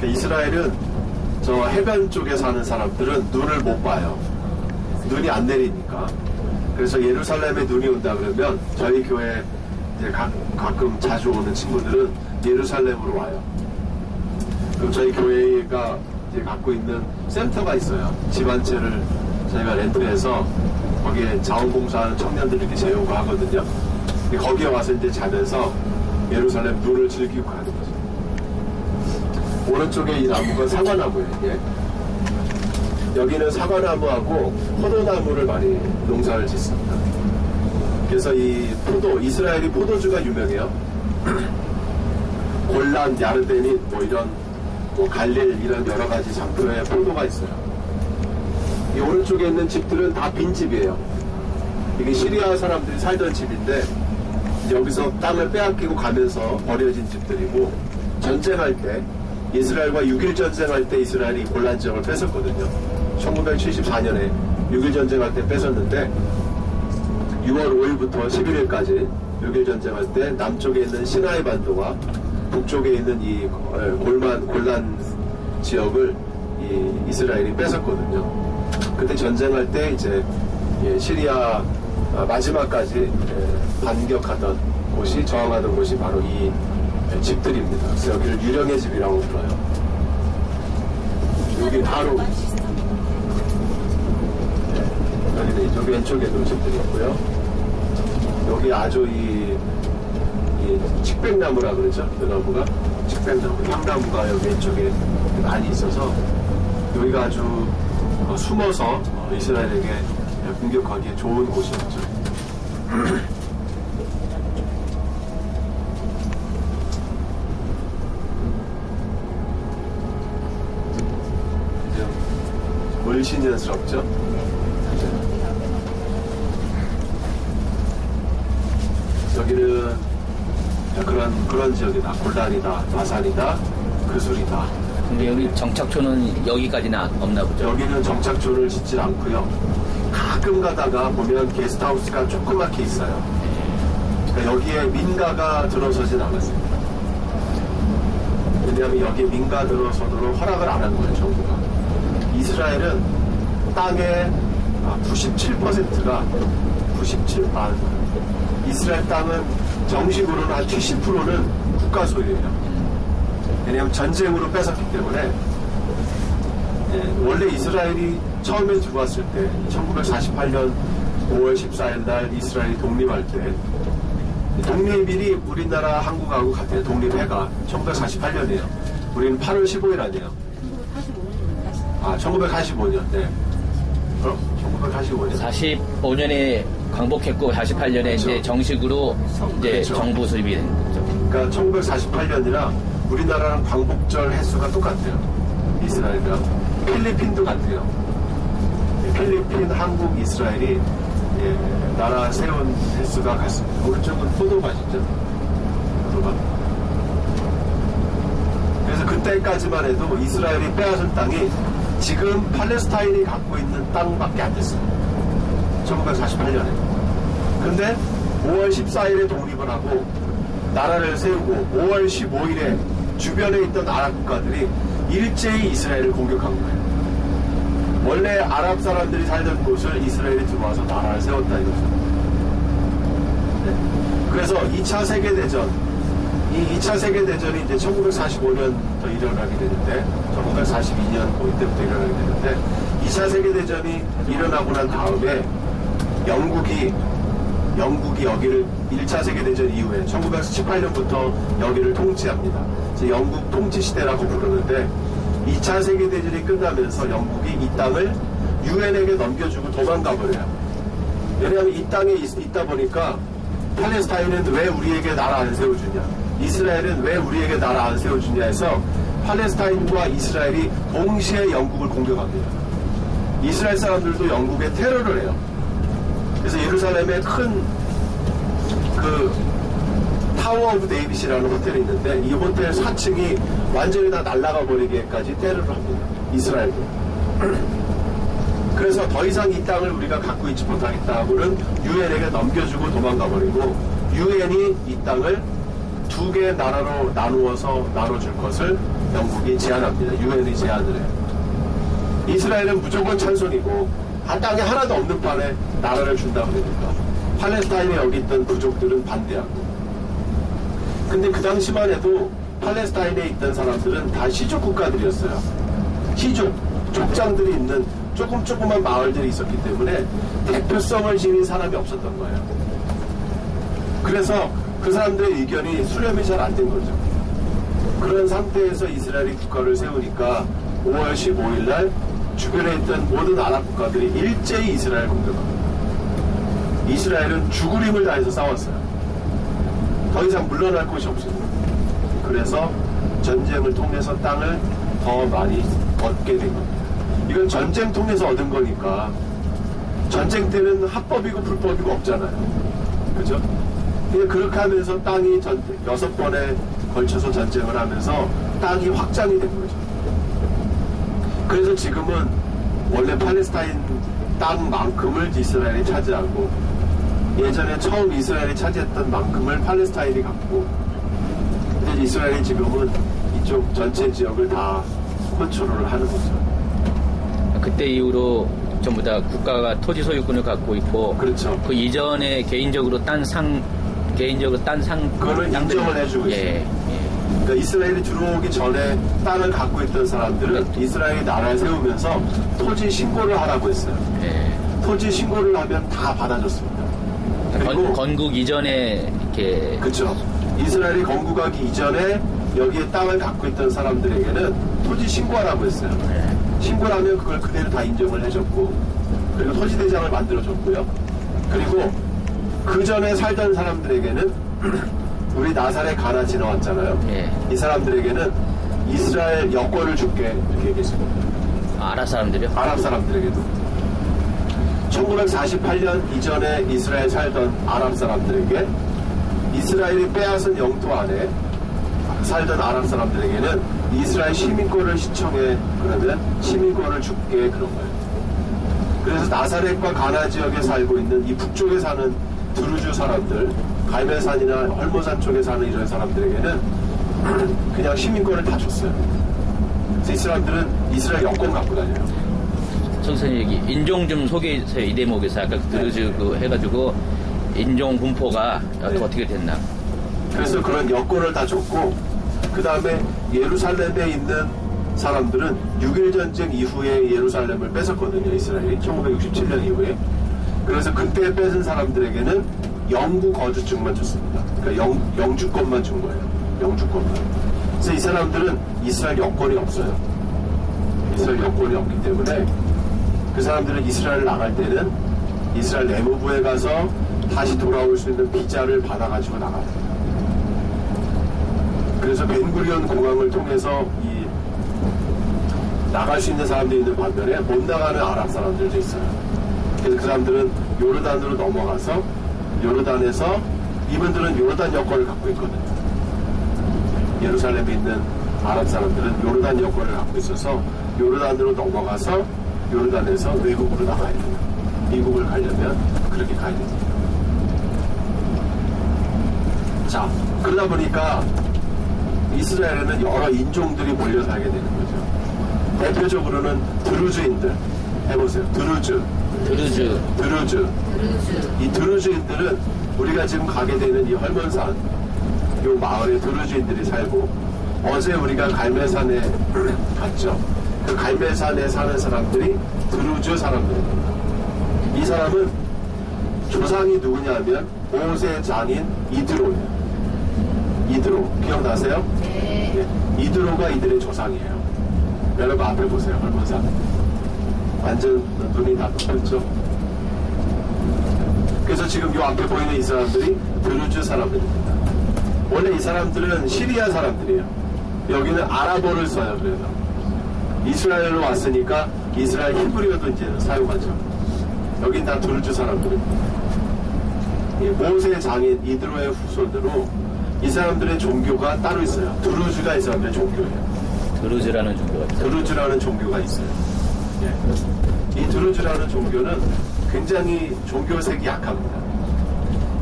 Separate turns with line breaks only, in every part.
이스라엘은 저 해변 쪽에 사는 사람들은 눈을 못 봐요. 눈이 안 내리니까. 그래서 예루살렘에 눈이 온다 그러면 저희 교회 이제 가끔 자주 오는 친구들은 예루살렘으로 와요. 그럼 저희 교회가 이제 갖고 있는 센터가 있어요. 집 한 채를 저희가 렌트해서 거기에 자원봉사하는 청년들 이렇게 재우고 하거든요. 거기에 와서 이제 자면서 예루살렘 눈을 즐기고 가는 거죠. 오른쪽에 이 나무가 사과나무예요. 이게. 여기는 사과나무하고 포도나무를 많이 농사를 짓습니다. 그래서 이 이스라엘이 포도주가 유명해요. 골란, 야르데닛, 이런 갈릴 이런 여러 가지 장표의 포도가 있어요. 이 오른쪽에 있는 집들은 다 빈집이에요. 이게 시리아 사람들이 살던 집인데 여기서 땅을 빼앗기고 가면서 버려진 집들이고, 전쟁할 때 이스라엘과 6.1 전쟁할 때 이스라엘이 골란 지역을 뺏었거든요. 1974년에 6.1 전쟁할 때 뺏었는데 6월 5일부터 11일까지 6.1 전쟁할 때 남쪽에 있는 시나이 반도와 북쪽에 있는 이 골란 지역을 이스라엘이 뺏었거든요. 그때 전쟁할 때 이제 시리아 마지막까지 반격하던 곳이, 저항하던 곳이 바로 이 집들입니다. 그래서 여기를 유령의 집이라고 불러요. 여기 바로 여기는 이쪽 왼쪽에도 집들이 있고요. 여기 아주 이 칡백나무라 그러죠. 그 나무가 칡백나무, 향나무가 여기 왼쪽에 많이 있어서 여기가 아주 숨어서 이스라엘에게 공격하기에 좋은 곳이었죠. 물신년스럽죠? 여기는 그런 지역이다. 골단이다, 마산이다, 그술이다.
근데 여기 정착촌은 여기까지는 없나 보죠?
여기는 정착촌을 짓질 않고요. 가끔 가다가 보면 게스트하우스가 조그맣게 있어요. 그러니까 여기에 민가가 들어서진 않았습니다. 왜냐하면 여기에 민가 들어서도록 허락을 안 한 거예요, 정부가. 이스라엘은 땅의 97%가 이스라엘 땅은 정식으로는 한 70%는 국가 소유예요. 왜냐하면 전쟁으로 뺏었기 때문에. 원래 이스라엘이 처음에 들어왔을 때 1948년 5월 14일 날 이스라엘이 독립할 때 독립일이 우리나라 한국하고 같아요. 독립해가 1948년이에요. 우리는 8월 15일 아니에요. 1945년. 네. 1945년.
45년에 광복했고 48년에 그렇죠. 이제 정식으로 이제 그렇죠. 정부 수립이 된 거죠.
그러니까 1948년이라 우리나라랑 광복절 횟수가 똑같아요. 이스라엘이랑. 필리핀도 같아요. 필리핀, 한국, 이스라엘이 나라 세운 횟수가 같습니다. 오른쪽은 포도밭이죠. 포도밭. 그래서 그때까지만 해도 이스라엘이 빼앗은 땅이 지금 팔레스타인이 갖고 있는 땅밖에 안 됐어요. 1948년에. 근데 5월 14일에 독립을 하고 나라를 세우고 5월 15일에 주변에 있던 아랍 국가들이 일제히 이스라엘을 공격한 거예요. 원래 아랍 사람들이 살던 곳을 이스라엘이 들어와서 나라를 세웠다 이거죠. 네. 그래서 2차 세계대전, 이 2차 세계대전이 이제 1945년부터 일어나게 되는데, 1942년 이때부터 일어나게 되는데, 2차 세계대전이 일어나고 난 다음에 영국이 여기를 1차 세계대전 이후에 1918년부터 여기를 통치합니다. 영국 통치시대라고 부르는데 2차 세계대전이 끝나면서 영국이 이 땅을 유엔에게 넘겨주고 도망가버려요. 왜냐하면 이 땅에 있다 보니까 팔레스타인은 왜 우리에게 나라 안 세워주냐, 이스라엘은 왜 우리에게 나라 안 세워주냐 해서 팔레스타인과 이스라엘이 동시에 영국을 공격합니다. 이스라엘 사람들도 영국에 테러를 해요. 그래서 예루살렘에 큰 타워 오브 데이빗이라는 호텔이 있는데 이 호텔 4층이 완전히 다 날아가 버리기까지 테러를 합니다. 이스라엘도. 그래서 더 이상 이 땅을 우리가 갖고 있지 못하겠다고는 유엔에게 넘겨주고 도망가 버리고, 유엔이 이 땅을 두 개의 나라로 나눠줄 것을 영국이 제안합니다. 유엔이 제안을 해요. 이스라엘은 무조건 찬성이고 땅에 하나도 없는 판에 나라를 준다 그러니까 팔레스타인에 여기 있던 부족들은 반대하고. 근데 그 당시만 해도 팔레스타인에 있던 사람들은 다 시족 국가들이었어요. 시족, 족장들이 있는 조그만 마을들이 있었기 때문에 대표성을 지닌 사람이 없었던 거예요. 그래서 그 사람들의 의견이 수렴이 잘 안 된 거죠. 그런 상태에서 이스라엘이 국가를 세우니까 5월 15일 날 주변에 있던 모든 아랍 국가들이 일제히 이스라엘 공격합니다. 이스라엘은 죽을 힘을 다해서 싸웠어요. 더 이상 물러날 곳이 없습니다. 그래서 전쟁을 통해서 땅을 더 많이 얻게 된 겁니다. 이건 전쟁 통해서 얻은 거니까 전쟁 때는 합법이고 불법이고 없잖아요. 그죠? 그냥 그렇게 하면서 땅이 6번에 걸쳐서 전쟁을 하면서 땅이 확장이 된 거죠. 그래서 지금은 원래 팔레스타인 땅만큼을 이스라엘이 차지하고 예전에 처음 이스라엘이 차지했던 만큼을 팔레스타인이 갖고 근데 이스라엘이 지금은 이쪽 전체 지역을 다 컨트롤을 하는 거죠.
그때 이후로 전부 다 국가가 토지 소유권을 갖고 있고
그렇죠.
그 이전에 개인적으로 딴 상
그거는 인정을 해주고 있어요.
예.
그러니까 이스라엘이 들어오기 전에 땅을 갖고 있던 사람들은 이스라엘이 나라를 세우면서 토지 신고를 하라고 했어요.
예.
토지 신고를 하면 다 받아줬습니다. 그리고
건국 이전에 이렇게
그렇죠. 이스라엘이 건국하기 이전에 여기에 땅을 갖고 있던 사람들에게는 토지 신고하라고 했어요. 신고를 하면 그걸 그대로 다 인정을 해줬고 그리고 토지대장을 만들어줬고요. 그리고 그 전에 살던 사람들에게는 우리 나사렛 가나 지나왔잖아요.
예.
이 사람들에게는 이스라엘 여권을 줄게 이렇게 얘기했습니다.
아랍 사람들이요?
아랍 사람들에게도 1948년 이전에 이스라엘 살던 아랍 사람들에게 이스라엘이 빼앗은 영토 안에 살던 아랍 사람들에게는 이스라엘 시민권을 신청해 그러면 시민권을 줄게 그런 거예요. 그래서 나사렛과 가나 지역에 살고 있는 이 북쪽에 사는 드루즈 사람들 갈멜산이나 헐모산 쪽에 사는 이런 사람들에게는 그냥 시민권을 다 줬어요. 그래서 이 사람들은 이스라엘 여권 갖고 다녀요.
선생님 얘기 인종 좀 소개해주세요. 이 대목에서 아까 드루즈 그 해가지고 인종 분포가 어떻게 됐나.
그래서 그런 여권을 다 줬고 그 다음에 예루살렘에 있는 사람들은 6.1 전쟁 이후에 예루살렘을 뺏었거든요. 이스라엘이 1967년 이후에. 그래서 그때 뺏은 사람들에게는 영구 거주증만 줬습니다. 그러니까 영주권만 준 거예요. 영주권만. 그래서 이 사람들은 이스라엘 여권이 없어요. 이스라엘 여권이 없기 때문에 그 사람들은 이스라엘 나갈 때는 이스라엘 내무부에 가서 다시 돌아올 수 있는 비자를 받아가지고 나가요. 그래서 벤구리온 공항을 통해서 나갈 수 있는 사람들이 있는 반면에 못 나가는 아랍 사람들도 있어요. 그래서 그 사람들은 요르단으로 넘어가서 요르단에서 이분들은 요르단 여권을 갖고 있거든요. 예루살렘에 있는 아랍 사람들은 요르단 여권을 갖고 있어서 요르단으로 넘어가서 요르단에서 외국으로 나가야 돼요. 미국을 가려면 그렇게 가야 됩니다. 자, 그러다 보니까 이스라엘에는 여러 인종들이 몰려 살게 되는 거죠. 대표적으로는 드루즈인들 해보세요. 드루즈. 이 드루즈인들은 우리가 지금 가게 되는 이 헐몬산 요 마을에 드루즈인들이 살고 어제 우리가 갈멜산에 갔죠. 그 갈멜산에 사는 사람들이 드루즈 사람들입니다. 이 사람은 조상이 누구냐면 모세 장인 이드로예요. 이드로 기억나세요? 네. 이드로가 이들의 조상이에요. 여러분 앞에 보세요. 헐몬산 완전 눈이 다 똑같죠. 그래서 지금 이 앞에 보이는 이 사람들이 드루즈 사람들입니다. 원래 이 사람들은 시리아 사람들이에요. 여기는 아랍어를 써요. 그래서 이스라엘로 왔으니까 이스라엘 히브리어도 이제 사용하죠. 여긴 다 드루즈 사람들입니다. 모세 장인 이드로의 후손으로 이 사람들의 종교가 따로 있어요. 드루즈가 이 사람들의 종교예요.
드루즈라는 종교가 있어요.
드루즈라는 종교가 있어요. 예. 이 드루즈라는 종교는 굉장히 종교색이 약합니다.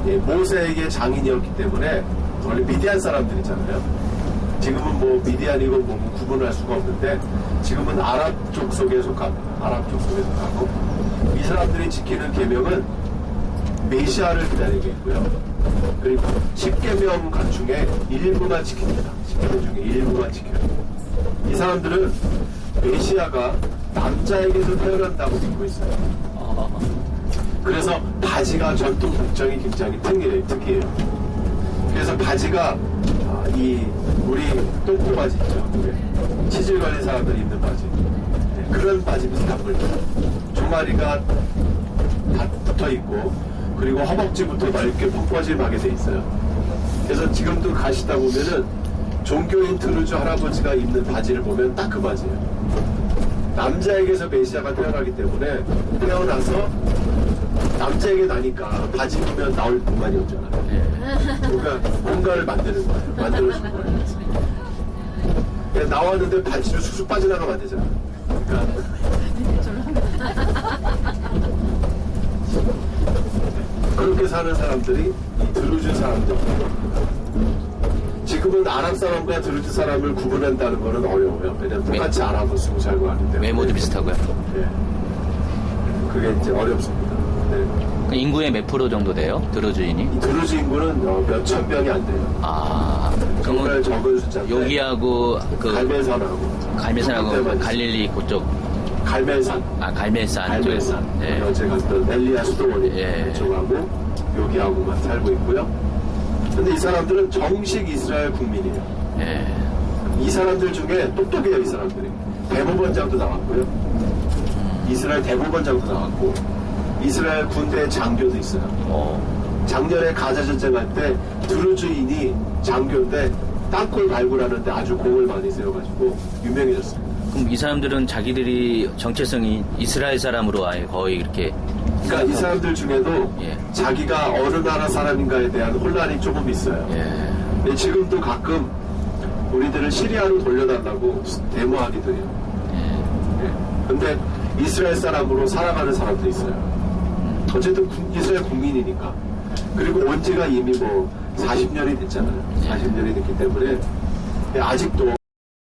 예, 모세에게 장인이었기 때문에 원래 미디안 사람들이잖아요. 지금은 뭐 미디안이고 뭐 구분할 수가 없는데 지금은 아랍 쪽 속에 속합니다. 아랍 쪽 속에 속하고 이 사람들이 지키는 계명은 메시아를 기다리고 있고요. 그리고 10계명 중에 일부만 지킵니다. 10계명 중에 일부만 지켜요. 이 사람들은 메시아가 남자에게서 태어난다고 믿고 있어요. 그래서 바지가 전통 복장이 굉장히 특이해요. 그래서 바지가 우리 똥꼬 바지 있죠. 치질 관리 사람들이 입는 바지. 네, 그런 바지 비슷한 겁니다. 종아리가 다 붙어 있고 그리고 허벅지부터 넓게 펑퍼짐하게 돼 있어요. 그래서 지금도 가시다 보면은 종교인 드루즈 할아버지가 입는 바지를 보면 딱 그 바지예요. 남자에게서 메시아가 태어나기 때문에 태어나서 남자에게 나니까 바지 입으면 나올 공간이 없잖아요. 그러니까 뭔가를 만드는 거예요. 만들어주는 거예요. 그냥 나왔는데 바지로 쑥쑥 빠져나가면 안 되잖아요. 그러니까 그렇게 사는 사람들이 이 드루즈 사람들. 지금은 아랍 사람과 드루즈 사람을 구분한다는 거는 어려워요. 왜냐면 똑같이 아랍어 쓰고 살고 하기 때문에.
외모도 비슷하고요.
예. 그게 이제 어렵습니다. 네.
인구의 몇 프로 정도 돼요? 드루즈인이?
이 드루즈 인구는 몇천 명이 안 돼요.
아,
정말
그러면
적은 숫자인데.
여기하고 그 갈멜산하고 갈릴리 그쪽.
갈멜산.
아, 갈멜산.
갈멜산.
예.
어제 갔던 엘리야 수도원이
예.
그쪽하고 여기하고만 살고 있고요. 근데 이 사람들은 정식 이스라엘 국민이에요.
예.
이 사람들 중에 똑똑해요, 이 사람들이. 대법원장도 나왔고요. 이스라엘 대법원장도 나왔고, 이스라엘 군대 장교도 있어요. 작년에 가자 전쟁할 때 드루즈인이 장교인데 땅굴 발굴하는데 아주 공을 많이 세워가지고 유명해졌어요.
그럼 이 사람들은 자기들이 정체성이 이스라엘 사람으로 아예 거의 이렇게.
그러니까 이 사람들 중에도
예.
자기가 어느 나라 사람인가에 대한 혼란이 조금 있어요.
예.
근데 지금도 가끔 우리들을 시리아로 돌려달라고 데모하기도 해요. 예. 근데 이스라엘 사람으로 살아가는 사람도 있어요. 어쨌든 이스라엘 국민이니까. 그리고 온 지가 이미 뭐 40년이 됐잖아요. 40년이 됐기 때문에 아직도